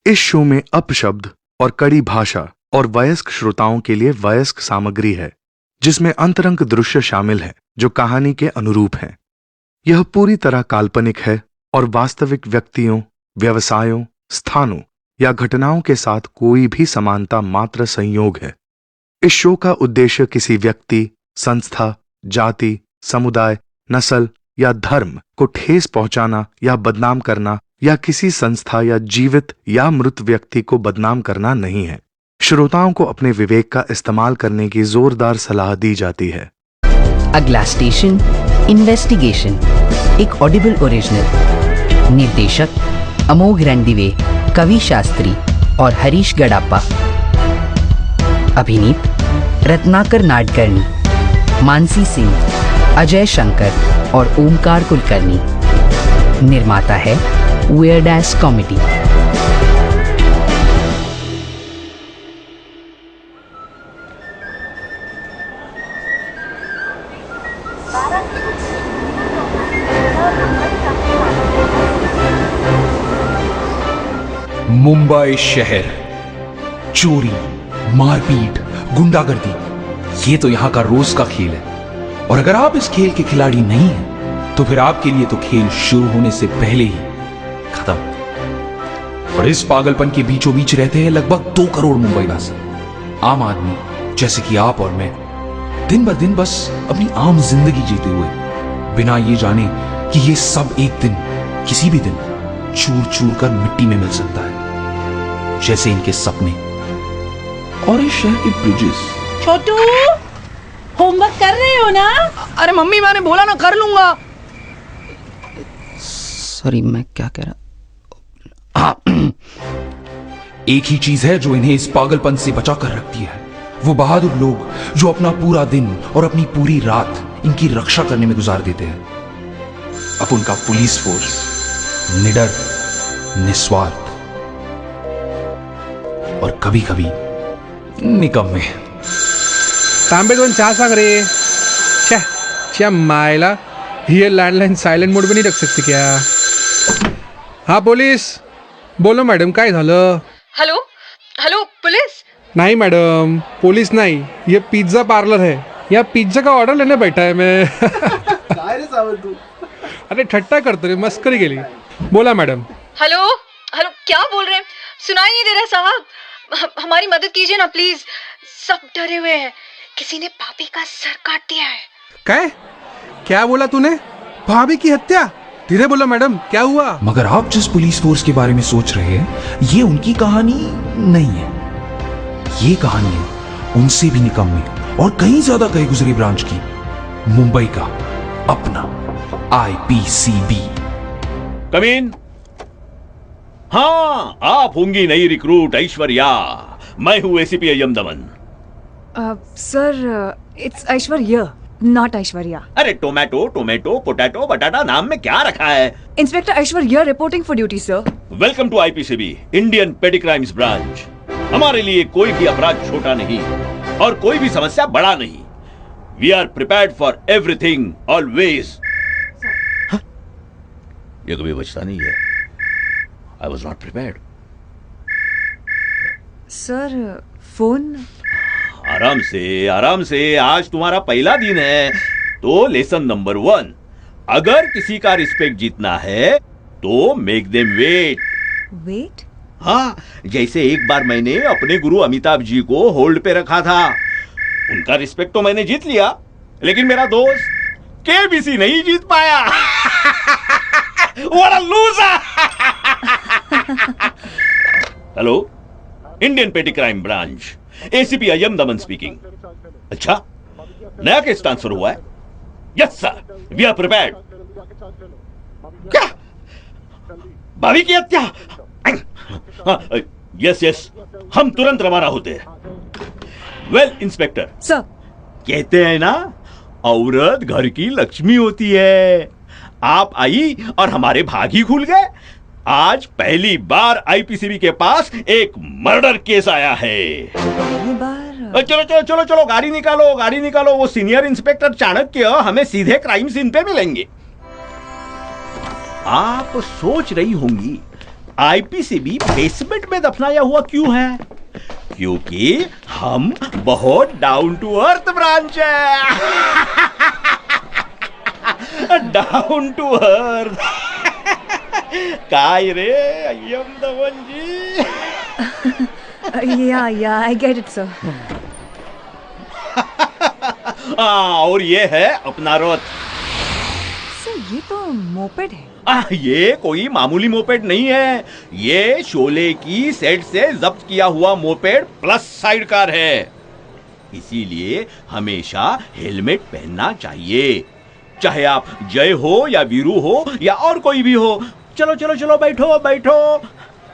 इस शो में अपशब्द और कड़ी भाषा और वयस्क श्रोताओं के लिए वयस्क सामग्री है, जिसमें अंतरंग दृश्य शामिल है जो कहानी के अनुरूप हैं। यह पूरी तरह काल्पनिक है और वास्तविक व्यक्तियों, व्यवसायों, स्थानों या घटनाओं के साथ कोई भी समानता मात्र संयोग है। इस शो का उद्देश्य किसी व्यक्ति, संस्था, जाति, समुदाय, नस्ल या धर्म को ठेस पहुंचाना या बदनाम करना या किसी संस्था या जीवित या मृत व्यक्ति को बदनाम करना नहीं है। श्रोताओं को अपने विवेक का इस्तेमाल करने की जोरदार सलाह दी जाती है। अगला स्टेशन इन्वेस्टिगेशन, एक ऑडिबल ओरिजिनल। निर्देशक अमोघ रंडिवे, कवि शास्त्री और हरीश गडाप्पा। अभिनीत रत्नाकर नाडकर्णी, मानसी सिंह, अजय शंकर और ओमकार कुलकर्णी। निर्माता है वियर्ड एस कॉमेडी। मुंबई शहर, चोरी, मारपीट, गुंडागर्दी, ये तो यहां का रोज का खेल है। और अगर आप इस खेल के खिलाड़ी नहीं हैं, तो फिर आपके लिए तो खेल शुरू होने से पहले ही खत्म। और इस पागलपन के बीचों बीच रहते हैं लगभग 2 करोड़ मुंबईवासी, आम आदमी जैसे कि आप और मैं, दिन ब दिन बस अपनी आम जिंदगी जीते हुए, बिना ये जाने कि ये सब एक दिन, किसी भी दिन चूर चूर कर मिट्टी में मिल सकता है, जैसे इनके सपने और इस शहर के ब्रिजेस। छोटू, होमवर्क कर रहे हो ना? अरे मम्मी, मैंने बोला ना कर लूंगा। सॉरी, मैं क्या कह रहा। एक ही चीज है जो इन्हें इस पागलपन से बचा कर रखती है, वो बहादुर लोग जो अपना पूरा दिन और अपनी पूरी रात इनकी रक्षा करने में गुजार देते हैं। अब उनका पुलिस फोर्स निडर, निस्वार्थ और कभी कभी निकम्मे। तांबे 2 चहा सांग रे। क्या मायला, ये लैंडलाइन सायलेंट मोड में नहीं रख सकते क्या? हाँ पुलिस, बोलो मैडम, काय झालं? Hello hello police. नहीं मैडम, पुलिस नहीं, ये पिज्ज़ा पार्लर है। यहाँ पिज्ज़ा का ऑर्डर लेने बैठा है मैं। काय रे सावंत तू? अरे ठट्टा करतो रे, मस्करी केली। बोला मैडम। हेलो हेलो, क्या बोल रहे हैं? सुनाई नहीं दे रहा साहब, हमारी मदद कीजिए ना प्लीज। सब डरे हुए हैं, किसी ने भाभी का सर काट दिया है। क्या बोला तूने? भाभी की हत्या? धीरे बोलो मैडम, क्या हुआ? मगर आप जिस पुलिस फोर्स के बारे में सोच रहे हैं, ये उनकी कहानी नहीं है। ये कहानी है उनसे भी निकम्मे और कहीं ज्यादा कई गुजरी ब्रांच की, मुंबई का अपना IPCB। कमीन। हाँ, आप होंगी नई रिक्रूट ऐश्वर्या। मैं हूँ ACP Ayyam Daman. Sir, it's Aishwarya, not Aishwarya. अरे टोमेटो, पोटैटो, बटाटा नाम में क्या रखा है? Inspector Aishwarya reporting for duty sir. Welcome to IPCB, Indian petty crimes branch. हमारे लिए कोई भी अपराध छोटा नहीं और कोई भी समस्या बड़ा नहीं। We are prepared for everything always. ये कभी बचता नहीं है। I was not prepared. Sir, phone? आराम से, आज तुम्हारा पहला दिन है, तो लेसन नंबर 1, अगर किसी का रिस्पेक्ट जीतना है तो मेक देम वेट। वेट? हाँ, जैसे एक बार मैंने अपने गुरु अमिताभ जी को होल्ड पे रखा था। उनका रिस्पेक्ट तो मैंने जीत लिया, लेकिन मेरा दोस्त KBC नहीं जीत पाया। What a loser! Hello, Indian petty crime branch, ACP Ayyam Daman speaking. अच्छा, नया केस ट्रांसफर हुआ है? Yes sir, we are prepared. क्या? भाभी की हत्या? यस, हम तुरंत रवाना होते हैं। वेल इंस्पेक्टर सर, कहते हैं ना, औरत घर की लक्ष्मी होती है। आप आई और हमारे भाग ही खुल गए। आज पहली बार IPCB के पास एक मर्डर केस आया है। चलो गाड़ी निकालो। वो सीनियर इंस्पेक्टर चाणक्य हमें सीधे क्राइम सीन पे मिलेंगे। आप सोच रही होंगी आईपीसीबी बेसमेंट में दफनाया हुआ क्यों है? क्योंकि हम बहुत डाउन टू अर्थ ब्रांच है। Down to earth. काय रे अय्यम दमन जी। Yeah, I get it, sir. और ये है अपना रथ। सर ये तो मोपेड है। ये कोई मामूली मोपेड नहीं है, ये शोले की सेट से जब्त किया हुआ मोपेड प्लस साइड कार है। इसीलिए हमेशा हेलमेट पहनना चाहिए, चाहे आप जय हो या वीरू हो या और कोई भी हो। चलो चलो चलो बैठो बैठो।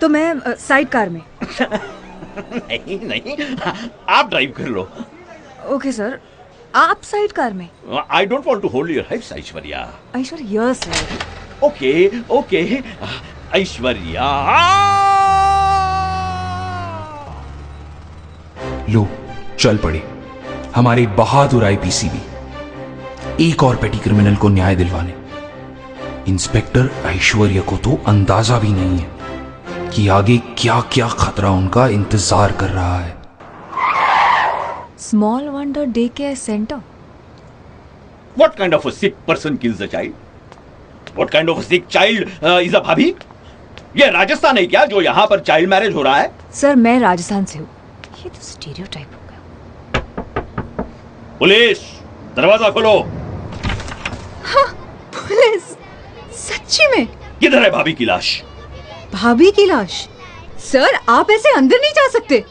तो मैं साइड कार में। नहीं नहीं, आप ड्राइव कर लो। ओके सर, आप साइड कार में। I don't want to hold your hips Aishwarya. Aishwarya sir. Okay okay Aishwarya. लो चल पड़े हमारे बहादुर आईपीसीबी एक और पेटी क्रिमिनल को न्याय दिलवाने। इंस्पेक्टर ऐश्वर्या को तो अंदाजा भी नहीं है कि आगे क्या क्या खतरा उनका इंतजार कर रहा है। Small wonder day care centre. What kind of a sick person kills a child? What kind of a sick child is a भाभी? ये राजस्थान है क्या जो यहाँ पर चाइल्ड मैरिज हो रहा है? सर मैं राजस्थान से हूँ। ये तो स्टीरियोटाइप हो गया। पुलिस दरवाजा खोलो। हाँ, पुलिस सच्ची में? किधर है भाभी की लाश? भाभी की लाश? सर आप ऐसे अंदर नहीं जा सकते।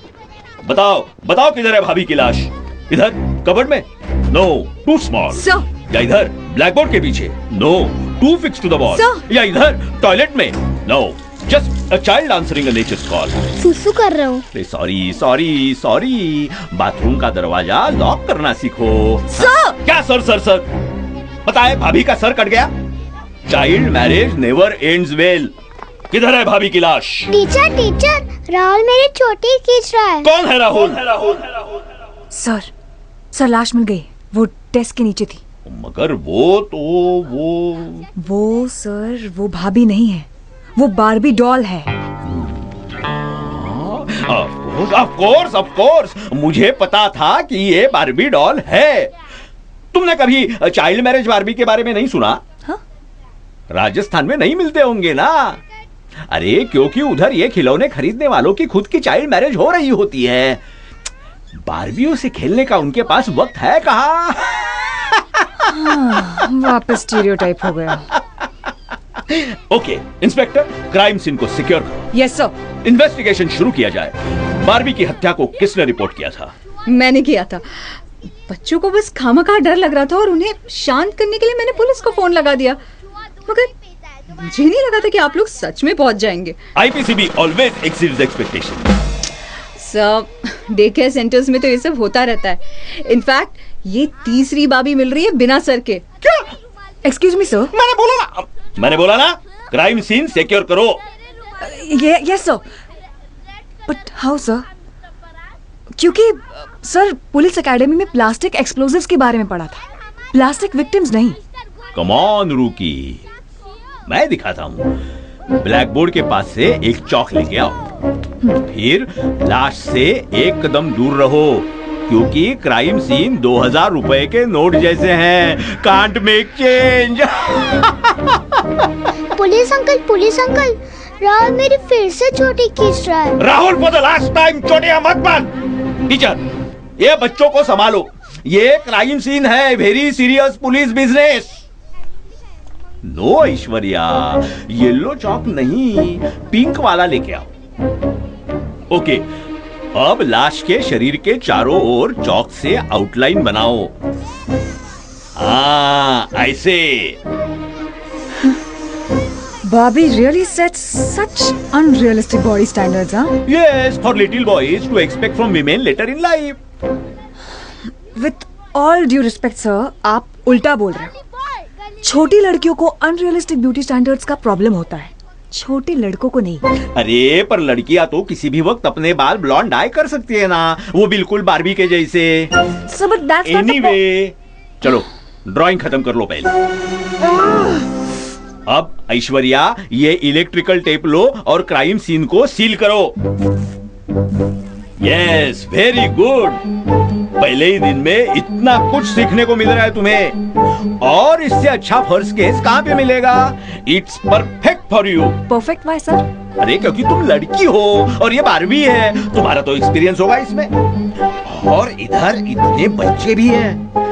बताओ बताओ किधर है भाभी की लाश? इधर कबर्ड में? No, too small. सर। या इधर ब्लैक बोर्ड के पीछे? No, too fixed to the wall. या इधर टॉयलेट में? No, just a child answering a nature's call. सुसु कर रहा हूँ। सॉरी सॉरी सॉरी, बाथरूम का दरवाजा लॉक करना सीखो। सर। क्या सर सर सर? पता है भाभी का सर कट गया। Child marriage never ends well. किधर है भाभी की लाश? टीचर टीचर, राहुल मेरी चोटी खींच रहा है। कौन है राहुल? सर लाश मिल गई, वो डेस्क के नीचे थी। मगर वो सर वो भाभी नहीं है, वो बार्बी डॉल है। ऑफ कोर्स मुझे पता था कि ये बार्बी डॉल है। तुमने कभी चाइल्ड मैरिज बार्बी के बारे में नहीं सुना? हाँ? राजस्थान में नहीं मिलते होंगे ना। अरे क्योंकि उधर ये खिलौने खरीदने वालों की खुद की चाइल्ड मैरिज हो रही होती है। बार्बियों से खेलने का उनके पास वक्त है कहाँ? वापस स्टीरियोटाइप हो गया। ओके इंस्पेक्टर, क्राइम सीन को सिक्योर करो। Yes sir. इन्वेस्टिगेशन शुरू किया जाए। बार्बी की हत्या को किसने रिपोर्ट किया था? मैंने किया था। बच्चों को बस खामखा डर लग रहा था और उन्हें शांत करने के लिए मैंने पुलिस को फोन लगा दिया, मगर मुझे नहीं लगा था कि आप लोग सच में पहुंच जाएंगे। आईपीसीबी ऑलवेज एक्सीड्स एक्सपेक्टेशन। सब डे केयर सेंटर्स में तो ये सब होता रहता है। इनफैक्ट ये तीसरी बाबी मिल रही है बिना सर के। क्या? Excuse me sir. मैंने बोला ना क्राइम सीन सिक्योर करो। Yes sir. But how sir? क्योंकि सर पुलिस एकेडमी में प्लास्टिक एक्सप्लोजिव्स के बारे में पढ़ा था, प्लास्टिक विक्टिम्स नहीं। कम ऑन रूकी, मैं दिखाता हूँ। ब्लैक बोर्ड के पास से एक चौक लेके आओ, फिर लाश से एक कदम दूर रहो, क्योंकि क्राइम सीन 2000 रुपए के नोट जैसे हैं। Can't make change. Police uncle, Rahul मेरी फिर से चोटी खींच रहा है। Rahul for the last time चोटियां मत बांध। टीचर, ये बच्चों को संभालो, ये क्राइम सीन है, very serious police business. No Aishwarya, yellow chalk नहीं, पिंक वाला लेके आओ। ओके, अब लाश के शरीर के चारों ओर चौक से आउटलाइन बनाओ। हाँ ऐसे। Barbie really sets such unrealistic body standards, huh? Yes, for little boys to expect from women later in life. With all due respect, sir, आप उल्टा बोल रहे हो। छोटी लड़कियों को अनरियलिस्टिक ब्यूटी स्टैंडर्ड्स का प्रॉब्लम होता है, छोटे लड़कों को नहीं। अरे पर लड़कियां तो किसी भी वक्त अपने बाल ब्लॉन्ड डाई कर सकती है ना, वो बिल्कुल बार्बी के जैसे। So, but that's not the Anyway, चलो ड्राइंग खत्म कर लो पहले। अब ऐश्वर्या ये इलेक्ट्रिकल टेप लो और क्राइम सीन को सील करो। Yes, very good. पहले ही दिन में इतना कुछ सीखने को मिल रहा है तुम्हें, और इससे अच्छा फर्स्ट केस कहां पे मिलेगा? It's perfect for you. Perfect why sir? अरे क्योंकि तुम लड़की हो और ये 12वीं है, तुम्हारा तो एक्सपीरियंस होगा इसमें। और इधर इतने बच्चे भी हैं,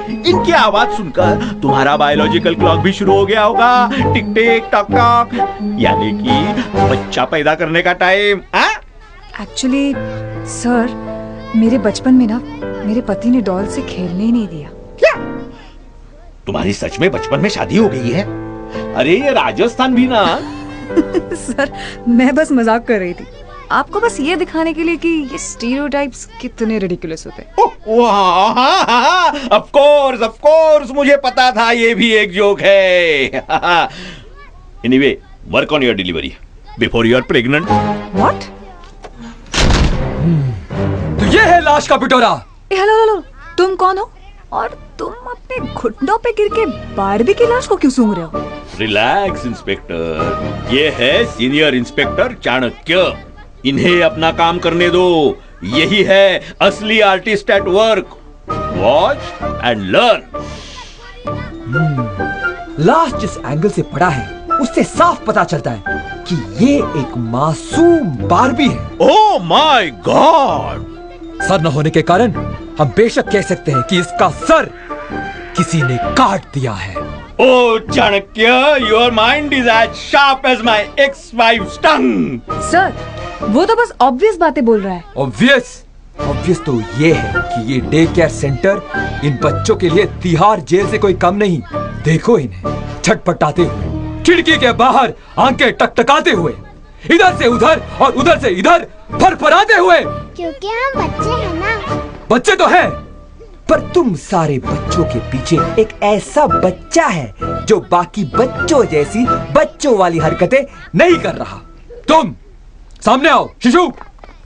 इनकी आवाज सुनकर तुम्हारा बायोलॉजिकल क्लॉक भी शुरू हो गया होगा, टिक टिक टॉक टॉक, यानी कि बच्चा पैदा करने का टाइम। एक्चुअली सर, मेरे बचपन में ना मेरे पति ने डॉल से खेलने ही नहीं दिया। क्या तुम्हारी सच में बचपन में शादी हो गई है? अरे ये राजस्थान भी ना। सर मैं बस मजाक कर रही थी, आपको बस ये दिखाने के लिए कि ये स्टीरियोटाइप्स कितने रिडिकुलस होते हैं। ऑफ कोर्स मुझे पता था ये भी एक जोक है। Anyway, work on your delivery before you are pregnant. What? तो ये है लाश का पिटोरा। हेलो, तुम कौन हो और तुम अपने घुटनों पे गिर के बारबी की लाश को क्यों सूंघ रहे हो? रिलैक्स इंस्पेक्टर, ये है सीनियर इंस्पेक्टर चाणक्य। इन्हें अपना काम करने दो, यही है असली artist at work. Watch and learn. लाश जिस एंगल से पड़ा है उससे साफ पता चलता है कि ये एक मासूम बारबी है। ओह माय गॉड! सर न होने के कारण हम बेशक कह सकते हैं कि इसका सर किसी ने काट दिया है। Oh Chanakya, your mind is as sharp as my ex-wife's tongue। Sir वो तो बस ऑब्वियस बातें बोल रहा है। ऑब्वियस तो ये है कि ये डे केयर सेंटर इन बच्चों के लिए तिहाड़ जेल से कोई कम नहीं। देखो इन्हें छटपटाते हुए, खिड़की के बाहर आंखें टकटकाते हुए, इधर से उधर और उधर से इधर फरफराते हुए। क्योंकि हम बच्चे हैं ना। बच्चे तो हैं, पर तुम सारे बच्चों के पीछे एक ऐसा बच्चा है जो बाकी बच्चों जैसी बच्चों वाली हरकतें नहीं कर रहा। तुम सामने आओ शिशु।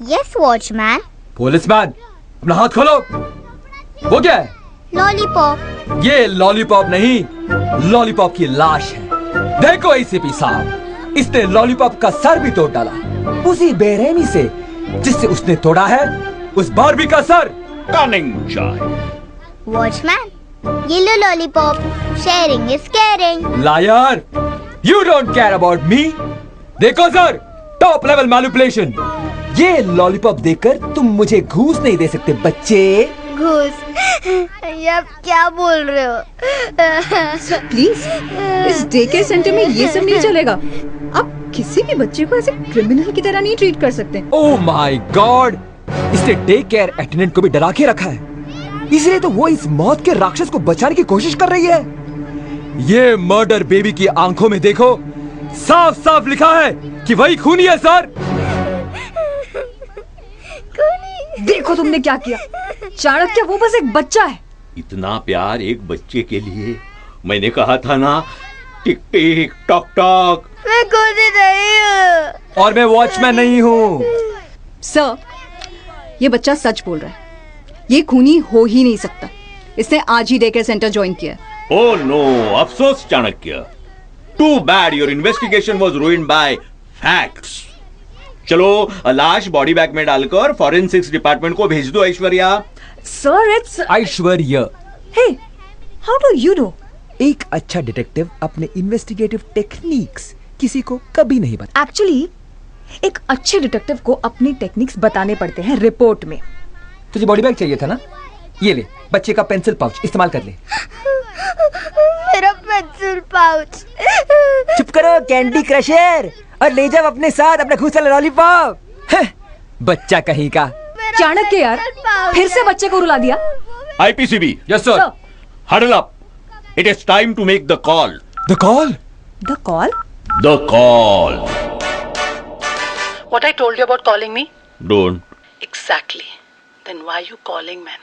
Yes watchman. पुलिसमैन, अपना हाथ खोलो। वो क्या है? लॉलीपॉप। ये लॉलीपॉप नहीं, लॉलीपॉप की लाश है। देखो एसीपी साहब, इसने लॉलीपॉप का सर भी तोड़ डाला, उसी बेरहमी से जिससे उसने तोड़ा है उस बारबी का सर। Cunning child. वॉचमैन, ये लो lollipop. Sharing is caring. Liar, you don't care about me. देखो सर, टॉप लेवल मैनिपुलेशन। ये लॉलीपॉप देकर तुम मुझे घूस नहीं दे सकते बच्चे। घूस? ये आप क्या बोल रहे हो? प्लीज, इस डे केयर सेंटर में ये सब नहीं चलेगा। आप किसी भी बच्चे को ऐसे क्रिमिनल की तरह नहीं ट्रीट कर सकते। ओह माय गॉड, इसने डे केयर अटेंडेंट को भी डरा के रखा है, इसलिए तो वो इस मौत के राक्षस को बचाने की कोशिश कर रही है। ये मर्डर बेबी की आंखों में देखो, साफ साफ लिखा है कि वही खूनी है सर। देखो तुमने क्या किया। चाणक्य वो बस एक बच्चा है। इतना प्यार एक बच्चे के लिए। मैंने कहा था ना, टिक टिक टॉक टॉक। मैं खूनी नहीं हूँ। और मैं वॉचमैन नहीं हूँ। सर, ये बच्चा सच बोल रहा है, ये खूनी हो ही नहीं सकता। इसने आज ही डे केयर सेंटर ज्वाइन किया। ओह नो, अफसोस Chanakya. Too bad, your investigation was ruined by facts. चलो लाश बॉडी बैग में डालकर फॉरेंसिक्स डिपार्टमेंट को भेज दो Aishwarya. Sir it's Aishwarya. Hey, how do you know? एक अच्छा डिटेक्टिव अपने इन्वेस्टिगेटिव टेक्निक्स किसी को कभी नहीं बता। एक्चुअली एक अच्छे डिटेक्टिव को अपनी टेक्निक्स बताने पड़ते हैं रिपोर्ट में। तुझे बॉडी बैग चाहिए था ना, ये ले बच्चे का पेंसिल पाउच इस्तेमाल कर ले। मेरा पेंसिल पाउच। चुप करो कैंडी क्रशर, और ले जाओ अपने साथ अपना खूस वाला लॉलीपॉप। बच्चा कहीं का। चाणक्य यार, फिर से बच्चे को रुला दिया। IPCB. Yes sir. Huddle up, it is time to make the call. The call? The call? The call. What I told you about calling me? Don't. Exactly. Then why are you calling, man?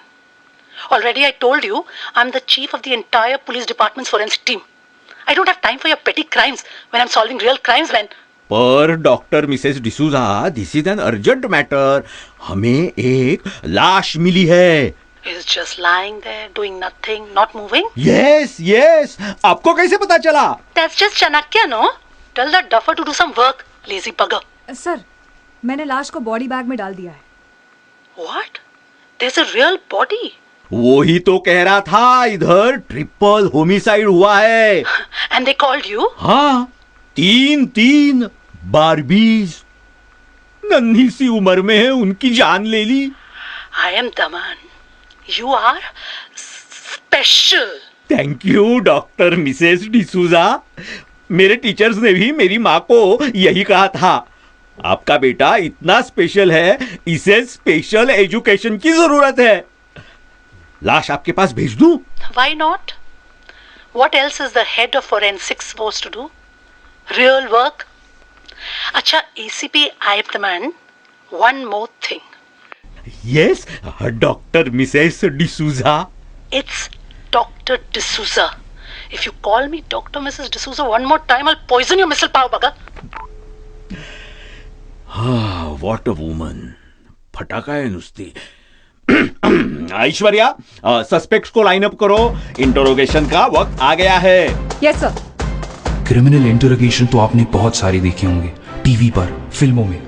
Already I told you I'm the chief of the entire police department's forensic team. I don't have time for your petty crimes when I'm solving real crimes, man. पर doctor Mrs D'Souza, this is an urgent matter. हमें एक लाश मिली है He's just lying there, doing nothing, not moving. Yes yes, आपको कैसे पता चला? That's just Chanakya, no? Tell that duffer to do some work, lazy bugger. Sir, मैंने लाश को बॉडी बैग में डाल दिया है. What? There's a real body. वो ही तो कह रहा था, इधर ट्रिपल होमिसाइड हुआ है. And they called you? हाँ, 3 बारबीज नन्ही सी उम्र में है, उनकी जान ले ली. I am Daman. You are special. Thank you doctor Mrs D'Souza. मेरे टीचर्स ने भी मेरी माँ को यही कहा था, आपका बेटा इतना स्पेशल है, इसे स्पेशल एजुकेशन की जरूरत है. लाश आपके पास भेज दूं? Why not? What else is the head of forensics supposed to do? Real work? अच्छा, ACP Ayaptaman, one more thing. Yes doctor Mrs D'Souza. It's Dr. D'Souza. If you call me Dr. Mrs. D'Souza one more time, I'll poison your missile power, bugger. What a woman. फटाका है नुसती. Aishwarya, suspects को line up करो, interrogation का वक्त आ गया है. Yes sir. Criminal interrogation तो आपने बहुत सारे देखे होंगे, टीवी पर, फिल्मों में.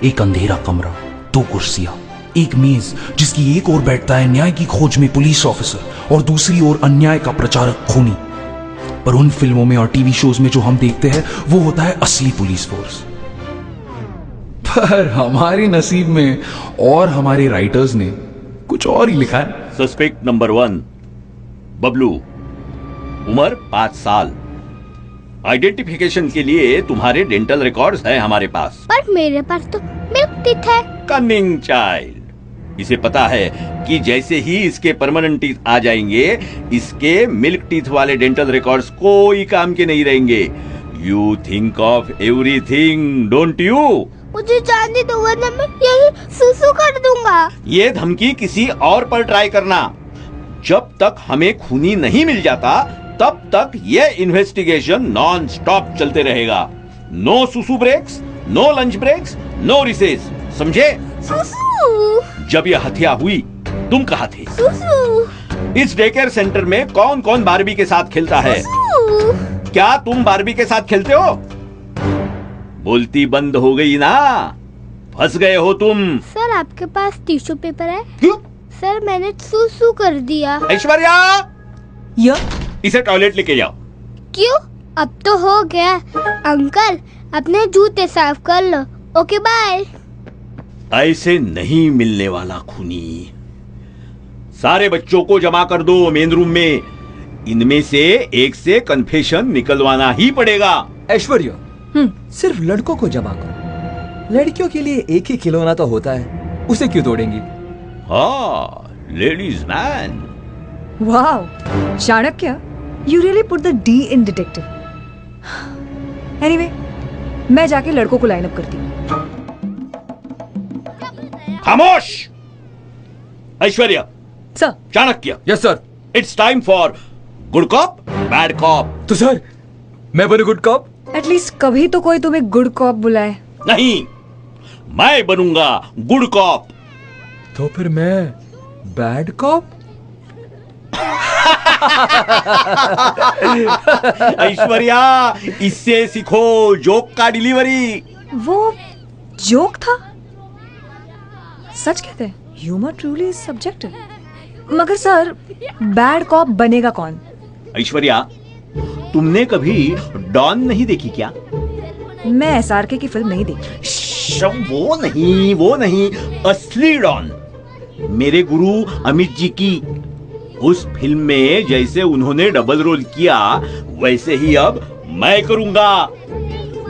एक अंधेरा कमरा, 2 कुर्सियां, एक मेज जिसकी एक ओर बैठता है न्याय की खोज में पुलिस ऑफिसर और दूसरी ओर अन्याय का प्रचारक खूनी. पर उन फिल्मों में और टीवी शोज में जो हम देखते हैं वो होता है असली पुलिस फोर्स. पर हमारे नसीब में और हमारे राइटर्स ने कुछ और ही लिखा है. सस्पेक्ट नंबर 1 बबलू, उम्र 5 साल. आइडेंटिफिकेशन के लिए तुम्हारे डेंटल रिकॉर्ड्स हैं हमारे पास. पर मेरे पास तो मिल्क टीथ है. Cunning child. इसे पता है कि जैसे ही इसके परमानेंट टीथ आ जाएंगे, इसके मिल्क टीथ वाले डेंटल रिकॉर्ड्स कोई काम के नहीं रहेंगे. You think of everything, don't you? मुझे जानने दो, वरना मैं यही सुसु कर दूंगा. ये धमकी किसी और पर ट्राई करना. जब तक हमें खूनी नहीं मिल जाता, तब तक ये इन्वेस्टिगेशन नॉन स्टॉप चलते रहेगा. नो सुसु breaks, no lunch breaks, no recess, समझे? सुसु. जब यह हत्या हुई, तुम कहाँ थे? सुसु. इस डे केयर सेंटर में कौन कौन बारबी के साथ खेलता है? सुसु. क्या तुम बारबी के साथ खेलते हो? बोलती बंद हो गई ना, फंस गए हो तुम. सर, आपके पास टिश्यू पेपर है? क्यों? सर, मैंने सुसु कर दिया. ऐश्वर्या, या? इसे टॉयलेट लेके जाओ. क्यों? अब तो हो गया. अंकल, अपने जूते साफ कर लो. Okay bye. ऐसे नहीं मिलने वाला खूनी. सारे बच्चों को जमा कर दो मेन रूम में. इनमें से एक से कन्फेशन निकलवाना ही पड़ेगा. ऐश्वर्या, सिर्फ लड़कों को जमा करो. लड़कियों के लिए एक ही खिलौना तो होता है, उसे क्यों तोड़ेंगी? हाँ, ladies man. Wow, Chanakya, you really put the D in detective. Anyway, मैं जाके लड़कों को लाइन अप करती हूँ. खामोश. Aishwarya. Sir. Chanakya. Yes sir. It's time for good cop bad cop. तो सर, मैं बनूं गुड कॉप? एटलीस्ट कभी तो कोई तुम्हें गुड कॉप बुलाए. नहीं, मैं बनूंगा गुड कॉप. तो फिर मैं बैड कॉप? ऐश्वर्या, इससे सीखो जोक का डिलीवरी. वो जोक था? सच कहते हैं, ह्यूमर ट्रूली इज सब्जेक्टिव. मगर सर, बैड कॉप बनेगा कौन? ऐश्वर्या, तुमने कभी डॉन नहीं देखी क्या? मैं एसआरके की फिल्म नहीं देखी. वो नहीं, असली डॉन. मेरे गुरु अमित जी की. उस फिल्म में जैसे उन्होंने डबल रोल किया, वैसे ही अब मैं करूंगा.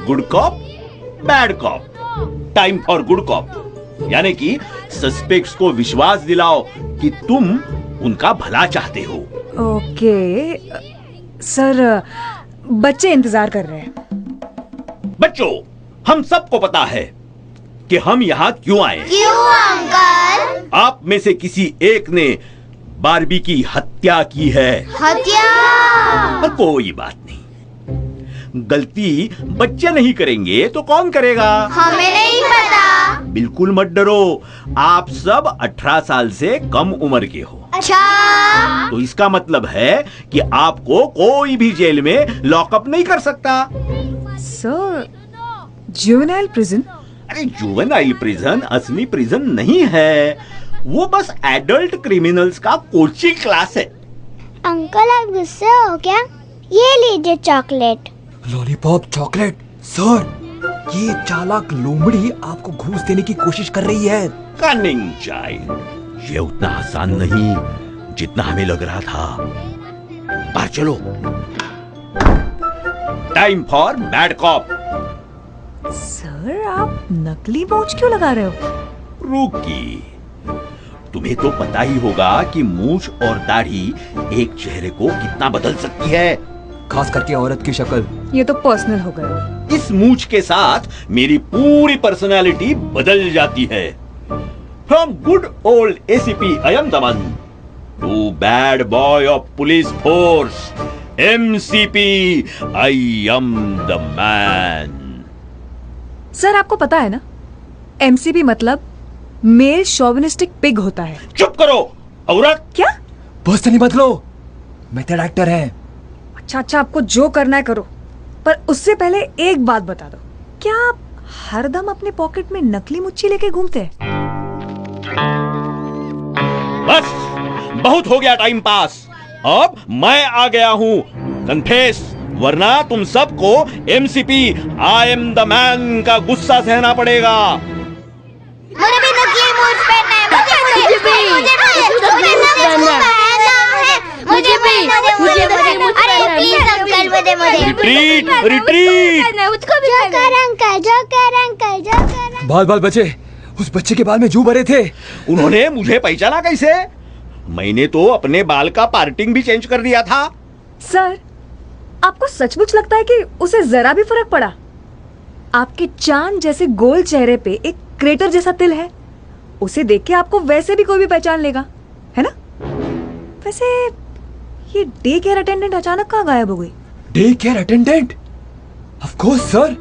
Good cop bad cop. Time for good cop. यानी कि सस्पेक्ट्स को विश्वास दिलाओ कि तुम उनका भला चाहते हो. ओके सर, बच्चे इंतजार कर रहे हैं. बच्चों, हम सबको पता है कि हम यहाँ क्यों आए. क्यों अंकल? आप में से किसी एक ने बारबी की हत्या की है. हत्या? कोई बात नहीं, गलती बच्चे नहीं करेंगे तो कौन करेगा? हमें नहीं पता. बिल्कुल मत डरो, आप सब 18 साल से कम उम्र के हो। अच्छा, तो इसका मतलब है कि आपको कोई भी जेल में लॉकअप नहीं कर सकता। Sir, juvenile prison? अरे जुवेनाइल प्रिजन असली प्रिजन नहीं है, वो बस एडल्ट क्रिमिनल्स का कोचिंग क्लास है। अंकल आप गुस्से हो क्या? ये लीजिए चॉकलेट। Lollipop chocolate? सर, ये चालाक लोमड़ी आपको घूस देने की कोशिश कर रही है। कनिंग चाइल्ड, ये उतना आसान नहीं जितना हमें लग रहा था। बाहर चलो। Time for bad cop. Sir, आप नकली मूंछ क्यों लगा रहे हो? रुकी, तुम्हें तो पता ही होगा कि मूंछ और दाढ़ी एक चेहरे को कितना बदल सकती है, खास करके औरत की शक्ल। ये तो पर्सनल हो गया। इस मूंछ के साथ मेरी पूरी पर्सनालिटी बदल जाती है। From good old ACP Ayam Daman too bad boy of police force MCP Ayam the man. Sir, आपको पता है ना, एमसीपी मतलब मेल शोविनिस्टिक पिग होता है। चुप करो औरत। क्या? पर्सनली मत लो, मेथड एक्टर है। अच्छा, आपको जो करना है करो, पर उससे पहले एक बात बता दो, क्या आप हरदम अपने पॉकेट में नकली मुच्छी लेके घूमते हैं? बस बहुत हो गया टाइम पास, अब मैं आ गया हूं। कन्फेस, वरना तुम सबको MCP I am the man का गुस्सा सहना पड़ेगा। मुझे भी नकली मूंछ पहनना है। मुझे भी अरे प्लीज अंकल, मुझे रिट्रीट रिट्रीट। जोकर। बाल बाल बचे, उस बच्चे के बाल में जू भरे थे। उन्होंने मुझे पहचाना कैसे? मैंने तो अपने बाल का पार्टिंग भी चेंज कर दिया था। सर, आपको सचमुच लगता है कि उसे जरा भी फर्क पड़ा? आपके चांद जैसे गोल चेहरे पे एक क्रेटर जैसा तिल है, उसे देख के आपको वैसे भी कोई भी पहचान लेगा, है ना? वैसे ये डे केयर अटेंडेंट अचानक कहाँ गायब हो गई? Day care attendant? Of course sir,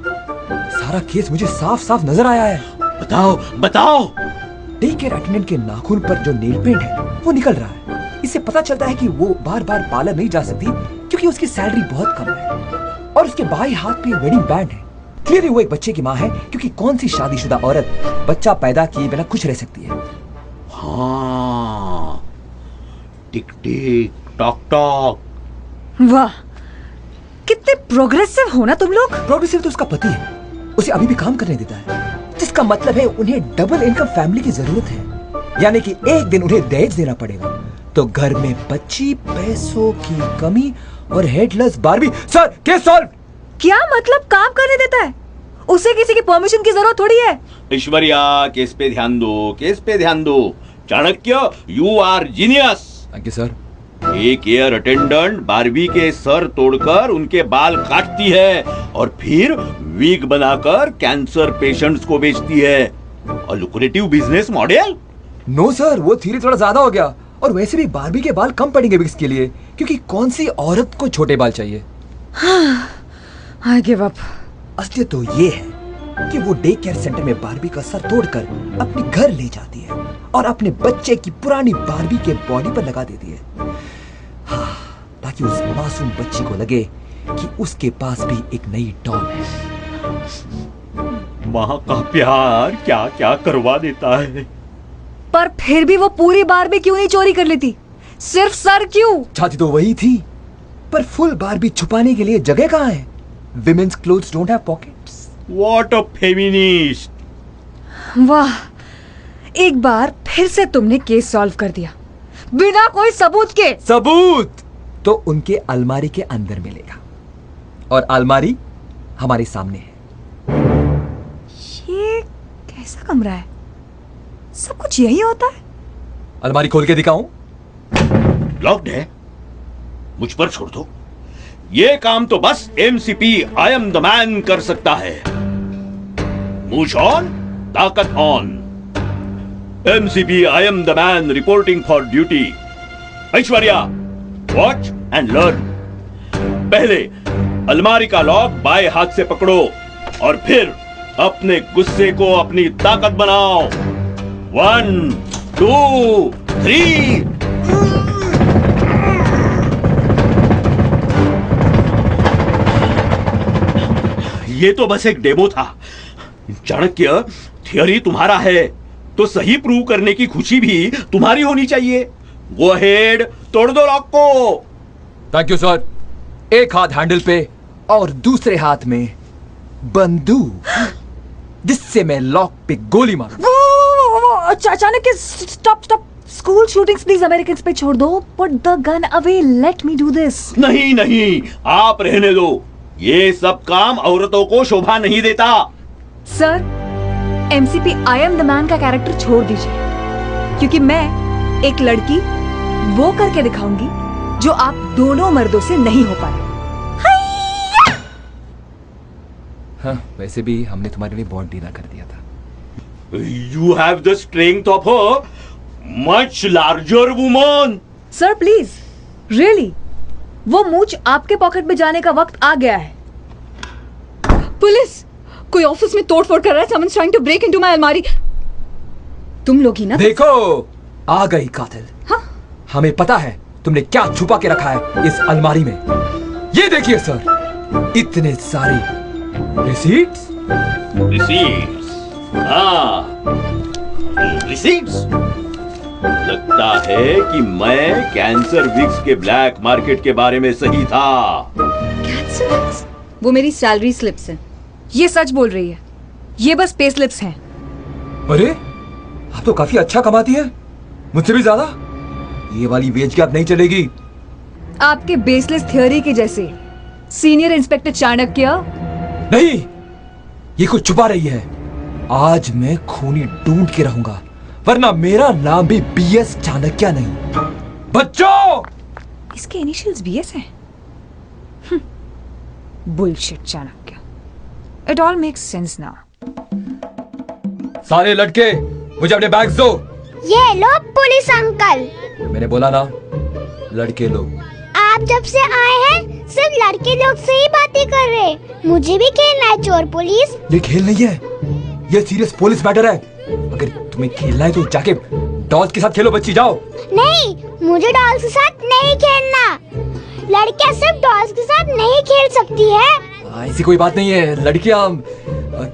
सारा केस मुझे साफ साफ नजर आया है। बताओ बताओ। डे केयर अटेंडेंट के नाखून पर जो नेल पेंट है वो निकल रहा है। इससे पता चलता है कि वो बार बार पार्लर नहीं जा सकती क्योंकि उसकी सैलरी बहुत कम है, और उसके बाएं हाथ पे वेडिंग बैंड है। क्लियरली वो एक बच्चे की माँ है, क्योंकि कौन सी शादीशुदा औरत बच्चा पैदा किए बिना खुश रह सकती है? हाँ, टिक टिक टॉक टॉक। वाह, कितने प्रोग्रेसिव हो ना तुम लोग। प्रोग्रेसिव तो उसका पति है, उसे अभी भी काम करने देता है, जिसका मतलब है उन्हें डबल इनकम फैमिली की जरूरत है। यानी कि एक दिन उन्हें दहेज देना पड़ेगा, तो घर में बच्ची, पैसों की कमी और headless Barbie. Sir, case solve. क्या मतलब काम करने देता है? उसे किसी की परमिशन की जरूरत थोड़ी है। ऐश्वर्या, केस पे ध्यान दो, केस पे ध्यान दो। Chanakya, you are genius. Thank you sir. एक एयर अटेंडेंट बार्बी के सर तोड़कर उनके बाल काटती है और फिर विग बनाकर कैंसर पेशेंट्स को बेचती है। और lucrative business model? No sir, वो थ्योरी थोड़ा ज्यादा हो गया। और वैसे भी बार्बी के बाल कम पड़ेंगे विग्स के लिए, क्योंकि कौन सी औरत को छोटे बाल चाहिए? I give up. असलियत तो ये है कि वो डे केयर सेंटर में बार्बी का सर तोड़कर अपने घर ले जाती है और अपने बच्चे की पुरानी बार्बी के बॉडी पर लगा देती है, ताकि उस मासूम बच्ची को लगे कि उसके पास भी एक नई डॉल है। माँ का प्यार क्या क्या करवा देता है। पर फिर भी वो पूरी बार्बी क्यों नहीं चोरी कर लेती? सिर्फ सर क्यों? चाहती तो वही थी, पर फुल बार्बी छुपाने के लिए जगह कहाँ है? Women's clothes don't have pockets. What a feminist! वाह, एक बार फिर से तुमने केस सॉल्व कर दिया बिना कोई सबूत के। सबूत तो उनके अलमारी के अंदर मिलेगा, और अलमारी हमारे सामने है। ये कैसा कमरा है? सब कुछ यही होता है? अलमारी खोल के दिखाऊं? लॉक्ड है, मुझ पर छोड़ दो। ये काम तो बस MCP I am the man कर सकता है। मूछ ऑन, ताकत on. MCP I am the man reporting for duty. Aishwarya, watch and learn. पहले अलमारी का लॉक बाएं हाथ से पकड़ो और फिर अपने गुस्से को अपनी ताकत बनाओ। 1, 2, 3। ये तो बस एक डेमो था। चाणक्य, थियरी तुम्हारा है तो सही प्रूव करने की खुशी भी तुम्हारी होनी चाहिए। गो अहेड, तोड़ दो लॉक को। Thank you sir. एक हाथ हैंडल पे और दूसरे हाथ में बंदूक, जिससे मैं लॉक पे गोली मारूं। वो अचानक stop stop. School shootings please Americans पे छोड़ दो। Put the gun away, let me do this. नहीं नहीं, आप रहने दो। ये सब काम औरतों को शोभा नहीं देता। Sir, MCP I am the man का कैरेक्टर छोड़ दीजिए, क्योंकि मैं एक लड़की वो करके दिखाऊंगी जो आप दोनों मर्दों से नहीं हो पाए। हाँ, वैसे भी हमने तुम्हारे लिए बहुत ढीला कर दिया था। You have the strength of a much larger woman. Sir please, really, वो मूंछ आपके पॉकेट में जाने का वक्त आ गया है। पुलिस, कोई ऑफिस में तोड़फोड़ कर रहा है। Someone's trying to break into my अलमारी। तुम लोग ही ना? देखो, आ गई कातिल। हाँ? हमें पता है तुमने क्या छुपा के रखा है इस अलमारी में। ये देखिए सर, इतने सारे रिसीट्स। हाँ, रिसीट्स। लगता है कि मैं कैंसर विक्स के ब्लैक मार्केट के बारे में सही था। Cancer wigs? वो मेरी सैलरी स्लिप्स हैं। ये सच बोल रही है, ये बस पे स्लिप्स हैं। अरे, आप तो काफी अच्छा कमाती है, मुझसे भी ज्यादा। ये वाली वेज गैप नहीं चलेगी। आपके बेसलेस थ्योरी के जैसे। Senior inspector Chanakya. नहीं, ये कुछ छुपा रही है। आज मैं खूनी ढूंढ के रहूंगा, वरना मेरा नाम भी बीएस चाणक्य नहीं। बच्चों, इसके इनिशियल्स बीएस हैं। Bullshit Chanakya. It all makes sense now. सारे लड़के मुझे अपने बैग्स दो। ये लो पुलिस अंकल। मैंने बोला ना, लड़के लोग। आप जब से आए हैं सिर्फ लड़के लोग से ही बातें कर रहे। मुझे भी खेलना है चोर पुलिस। ये खेल नहीं है, ये सीरियस पुलिस मैटर है। अगर तुम्हें खेलना है तो जाके डॉल्स के साथ खेलो। बच्ची जाओ। नहीं, मुझे डॉल्स के साथ नहीं खेलना। लड़कियां सिर्फ डॉल्स के साथ नहीं खेल सकती है। ऐसी कोई बात नहीं है, लड़कियां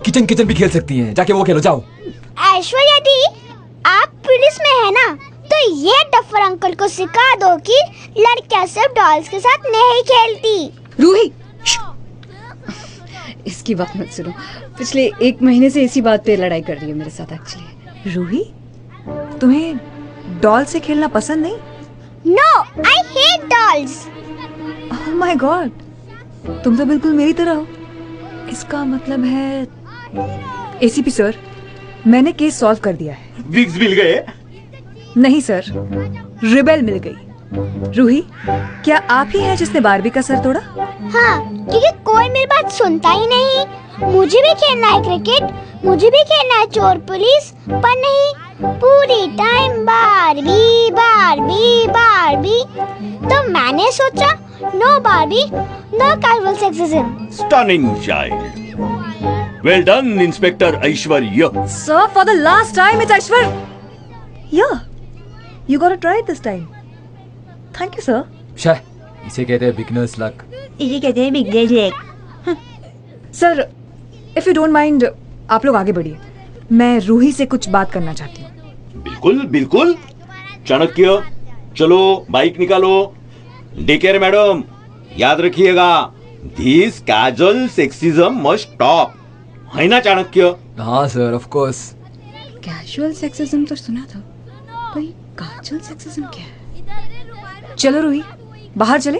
किचन भी खेल सकती हैं। जाके वो खेलो, जाओ। ऐश्वर्या दी, आप पुलिस में है ना, तो ये डफर अंकल को सिखा दो कि लड़कियां सिर्फ डॉल्स के साथ नहीं खेलती। रूही, इसकी बात मत सुनो। पिछले 1 महीने से इसी बात पे लड़ाई कर रही है मेरे साथ एक्चुअली। रूही, तुम्हें डॉल से खेलना पसंद नहीं? No, I hate dolls. Oh my God, तुम तो बिल्कुल मेरी तरह हो। इसका मतलब है एसीपी सर, मैंने केस सॉल्व कर दिया है। विग्स मिल गए? नहीं सर, रिबेल मिल गई। रूही, क्या आप ही हैं जिसने बारबी का सर तोड़ा? हाँ, क्योंकि कोई मेरी बात सुनता ही नहीं। मुझे भी खेलना है क्रिकेट, मुझे भी खेलना है चोर पुलिस, पर नहीं, पूरी टाइम बारबी बारबी बारबी। तो मैंने सोचा, no Barbie, no casual sexism. Stunning child. Well done, Inspector Aishwarya. Sir, for the last time, it's Aishwarya. You got it right this time. Thank you, sir. Shah, इसे कहते हैं beginners luck. इसे कहते हैं beginners luck. Sir, if you don't mind, आप लोग आगे बढ़िए। मैं रूही से कुछ बात करना चाहती हूँ। बिल्कुल बिल्कुल। चाणक्य, चलो बाइक निकालो। टेक केयर मैडम, याद रखिएगा, this casual sexism must stop. है ना चाणक्य? हाँ sir, of course. Casual sexism तो सुना था, पर ये कैजुअल सेक्सिज्म क्या है? चलो रूही, बाहर चले,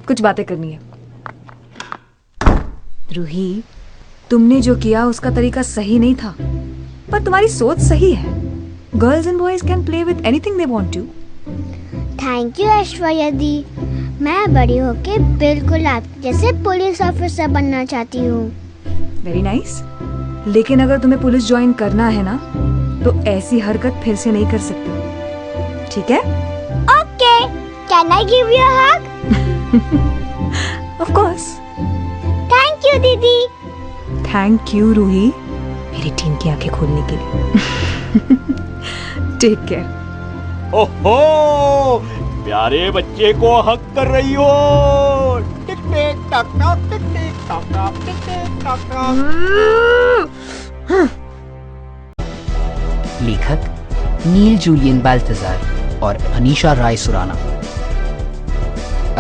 कुछ बातें करनी है। रूही, तुमने जो किया उसका तरीका सही नहीं था, पर तुम्हारी सोच सही है। Girls and boys can play with anything they want to. Thank you Aishwarya di. मैं बड़ी होके बिल्कुल आपके जैसे पुलिस ऑफिसर बनना चाहती हूँ। Very nice. लेकिन अगर तुम्हें पुलिस ज्वाइन करना है ना, तो ऐसी हरकत फिर से नहीं कर सकती, ठीक है? Okay, can I give you a hug? Of course. Thank you दीदी। थैंक यू रूही, मेरी टीम की आंखें खोलने के लिए। Take care. ओहो, प्यारे बच्चे को हक कर रही हो। टिक टिक टक टक, टिक टिक टक टक, टिक टिक टक टक। लेखक नील जूलियन बाल्थजार और अनीशा राय सुराना।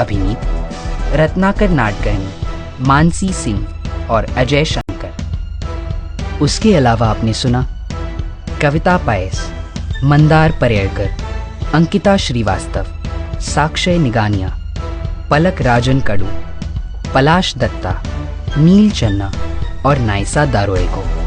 अभिनीत रत्नाकर नाडकर्णी, मानसी सिंह और अजय शंकर। उसके अलावा आपने सुना कविता पायस, मंदार परेड़कर, अंकिता श्रीवास्तव, साक्षय निगानिया, पलक राजन कडू, पलाश दत्ता, नील चन्ना और नाइसा दारोए को।